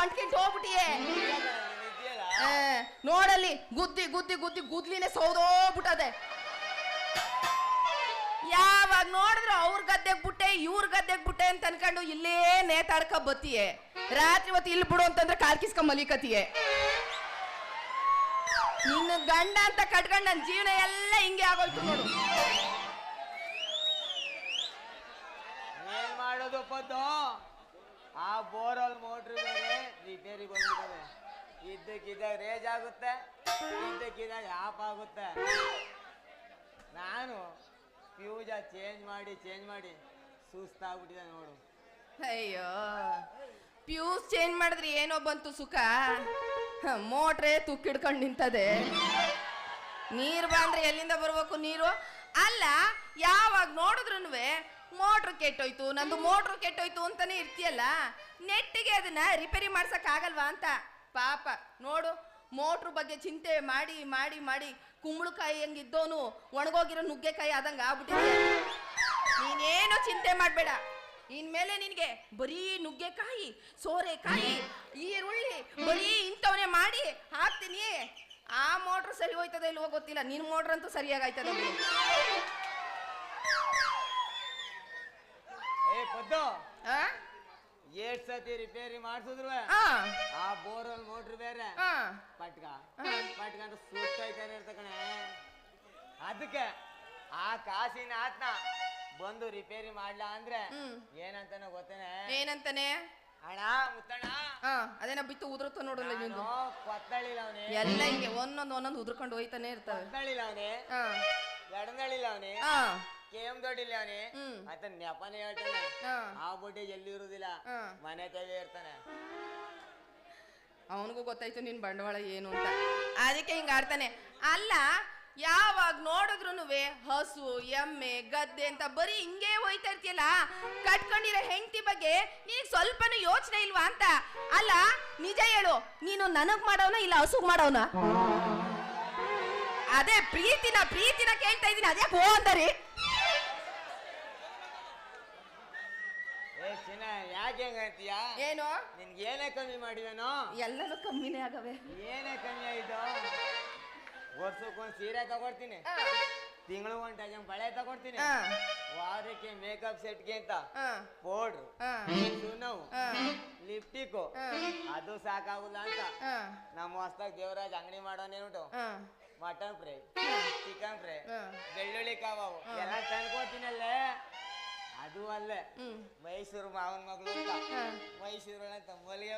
ಒಂಟ್ಕಿಂತ ಹೋಗ್ಬಿಟ್ಟಿಯೇ. ನೋಡಲ್ಲಿ ಗುದ್ದಿ ಗುದ್ದಿ ಗುದ್ದಿ ಗುದ್ಲಿನೇ ಸೌದೋಗ್ಬಿಟ್ಟದೆ. ಯಾವಾಗ ನೋಡಿದ್ರು ಅವ್ರ ಗದ್ದೆಗ್ ಬಿಟ್ಟೆ ಇವ್ರ ಗದ್ದೆಗ್ ಬಿಟ್ಟೆ ಅಂತ ಅನ್ಕೊಂಡು ಇಲ್ಲೇ ನೇತಾಡ್ಕ ಬತ್ತೀಯೇ. ರಾತ್ರಿ ಹೊತ್ತು ಇಲ್ಲಿ ಬಿಡು ಅಂತಂದ್ರೆ ಕಾಲ್ ಕಿಸ್ಕೊಂಡ್ ಮಲಿಕತಿಯೇ. ನಿನ್ನ ಗಂಡ ಅಂತ ಕಟ್ಕೊಂಡ್ ನನ್ ಜೀವನ ಎಲ್ಲ ಹಿಂಗೆ ಆಗೋಯ್ತು ನೋಡು. ಏನ್ ಮಾಡೋದು ಪದ್ದು, ಆ ಬೋರ್ವೆಲ್ ಮೋಟ್ರ್ ಬೇರೆ ರಿಪೇರಿ ಬಂದ್ಬಿಟ್ಟದೆ. ಇದ್ದಕ್ಕಿದ್ದಾಗ ರೇಜ್ ಆಗುತ್ತೆ, ಇದ್ದಕ್ಕಿದ್ದಾಗ ಆಫ್ ಆಗುತ್ತೆ. ನಾನು ಫ್ಯೂಜ ಚೇಂಜ್ ಮಾಡಿ ಸುಸ್ತಾಗ್ಬಿಟ್ಟಿದೆ ನೋಡು. ಅಯ್ಯೋ, ಫ್ಯೂಸ್ ಚೇಂಜ್ ಮಾಡಿದ್ರೆ ಏನೋ ಬಂತು ಸುಖ, ಮೋಟ್ರೇ ತುಕ್ಕಿಡ್ಕೊಂಡು ನಿಂತದೆ. ನೀರು ಬಂದ್ರೆ ಎಲ್ಲಿಂದ ಬರ್ಬೇಕು ನೀರು? ಅಲ್ಲ, ಯಾವಾಗ ನೋಡಿದ್ರು ಮೋಟ್ರು ಕೆಟ್ಟೋಯ್ತು, ನಂದು ಮೋಟ್ರು ಕೆಟ್ಟೋಯ್ತು ಅಂತಾನೆ ಇರ್ತೀಯಲ್ಲ, ನೆಟ್ಟಿಗೆ ಅದನ್ನ ರಿಪೇರಿ ಮಾಡ್ಸಕ್ ಆಗಲ್ವಾ ಅಂತ. ಪಾಪ ನೋಡು, ಮೋಟ್ರು ಬಗ್ಗೆ ಚಿಂತೆ ಮಾಡಿ ಮಾಡಿ ಮಾಡಿ ಕುಂಬಳಕಾಯಿ ಹಂಗಿದ್ದವನು ಒಣಗೋಗಿರೋ ನುಗ್ಗೆಕಾಯಿ ಆದಂಗ ಆಗ್ಬಿಟ್ಟಿದೆ. ನೀನೇನು ಚಿಂತೆ ಮಾಡ್ಬೇಡ, ಇನ್ಮೇಲೆ ನಿನ್ಗೆ ಬರೀ ನುಗ್ಗೆಕಾಯಿ, ಸೋರೆಕಾಯಿ, ಈರುಳ್ಳಿ ಬರೀ ಇಂಥವನೇ ಮಾಡಿ ಹಾಕ್ತೀನಿ. ಆ ಮೋಟ್ರ್ ಸರಿ ಹೋಯ್ತದ ಇಲ್ವೋ ಗೊತ್ತಿಲ್ಲ, ನಿನ್ ಮೋಟ್ರ್ ಅಂತೂ ಸರಿಯಾಗಾಯ್ತದ. ಏ ಪದ್ದು, ಎಷ್ಟ್ ಸತಿ ರಿಪೇರಿ ಮಾಡ್ಸಿದ್ರು ಆ ಬೋರ್ವೆಲ್ ಮೋಟ್ರ್ ಬೇರೆ ಪಟ್ಕ ಅಂತ ಸುತ್ತೈತಾನೆ ಇರ್ತಕಣೆ. ಅದಕ್ಕೆ ಆ ಕಾಸಿನ ಆತ್ನ ಬಂದು ರಿಪೇರಿ ಮಾಡ್ಲಾ ಅಂದ್ರೆ ಏನಂತಾನೆ ಗೊತ್ತೇನೆ? ಏನಂತಾನೆ? ಅಣ್ಣ ಮುತ್ತಣ್ಣ, ಅದೇನ ಬಿತ್ತು ಉದುರುತ್ತ ನೋಡಲ್ಲ, ಕೊತ್ತಳಿಲ್ಲ ಅವನೇ, ಎಲ್ಲ ಹಿಂಗೆ ಒಂದೊಂದು ಉದುರ್ಕೊಂಡು ಹೋಯ್ತಾನೆ ಇರ್ತಾವೆ. ಕೊತ್ತಳಿಲ್ಲ ಅವನೇ, ಎಡನಳಿಲ್ಲ ಅವನೇ, ಕೇಮ್ ದೊಡ್ಡಿಲ್ಲ ಅವನೇ ಅಂತ ನೆಪನೇ ಹೇಳ್ತಾನೆ. ಆ ಬಡ್ಡಿ ಎಲ್ಲಿ ಇರುದಿಲ್ಲ, ಮನೆ ತೆಗೆ ಇರ್ತಾನೆ. ಅವನಿಗೂ ಗೊತ್ತಾಯ್ತು ನಿನ್ ಬಂಡವಾಳ ಏನು ಅಂತ, ಅದಕ್ಕೆ ಹಿಂಗ ಆಡ್ತಾನೆ. ಅಲ್ಲ, ಯಾವಾಗ ನೋಡಿದ್ರು ಹಸು ಎಮ್ಮೆ ಗದ್ದೆ ಅಂತ ಬರೀ ಹಿಂಗೆ ಹೋಯ್ತಾ ಇರ್ತೀಯಲ್ಲ, ಕಟ್ಕೊಂಡಿರೋ ಹೆಂಡತಿ ಬಗ್ಗೆ ನಿನಗೆ ಸ್ವಲ್ಪನೂ ಯೋಚನೆ ಇಲ್ವಾ ಅಂತ. ಅಲ್ಲ ನಿಜ ಹೇಳು, ನೀನು ನನಗ್ ಮಾಡವನ ಇಲ್ಲ ಹಸುಗ್ ಮಾಡವನ? ಅದೇ ಪ್ರೀತಿನ ಕೇಳ್ತಾ ಇದೀನಿ, ಅದೇ ಹೋ ಅಂದರಿ. ಯಾಕೆ ಹೆಂಗಂತೀಯ? ಏನು ನಿನ್ಗೆ ಏನೇ ಕಮ್ಮಿ ಮಾಡಿವೇನೋ? ಎಲ್ಲನೂ ಕಮ್ಮಿನೇ ಆಗವೆ. ಏನೇ ಕಮ್ಮಿ ಆಯ್ತು? ವರ್ಷಕ್ಕೊಂದ್ ಸೀರೆ ತಗೊಡ್ತೀನಿ, ತಿಂಗಳು ಒಂದ್ ಡಜನ್ ಬಳೆ ತಗೊಡ್ತೀನಿ, ವಾರಕ್ಕೆ ಮೇಕಪ್ ಸೆಟ್ಗೆ ಅಂತ ಪೌಡ್ರು, ಸುಣ್ಣವು, ಲಿಪ್ಟಿಕ್, ಅದು ಸಾಕಾಗುಲ್ಲ ಅಂತ ನಮ್ಮ ಹೊಸ್ದಾಗ ದೇವರಾಜ್ ಅಂಗಡಿ ಮಾಡೋನೇನುಂಟು, ಮಟನ್ ಫ್ರೈ, ಚಿಕನ್ ಫ್ರೈ, ಬೆಳ್ಳುಳ್ಳಿ ಕಬಾಬು ಎಲ್ಲ ತಂದ್ಕೊಡ್ತೀನಲ್ಲೇ. ಅದು ಅಲ್ಲೇ ಮೈಸೂರು ಮಾವನ ಮಗಳು ಅಂತ ಮೈಸೂರು ಅಂತ ಮಲ್ಲಿಗೆ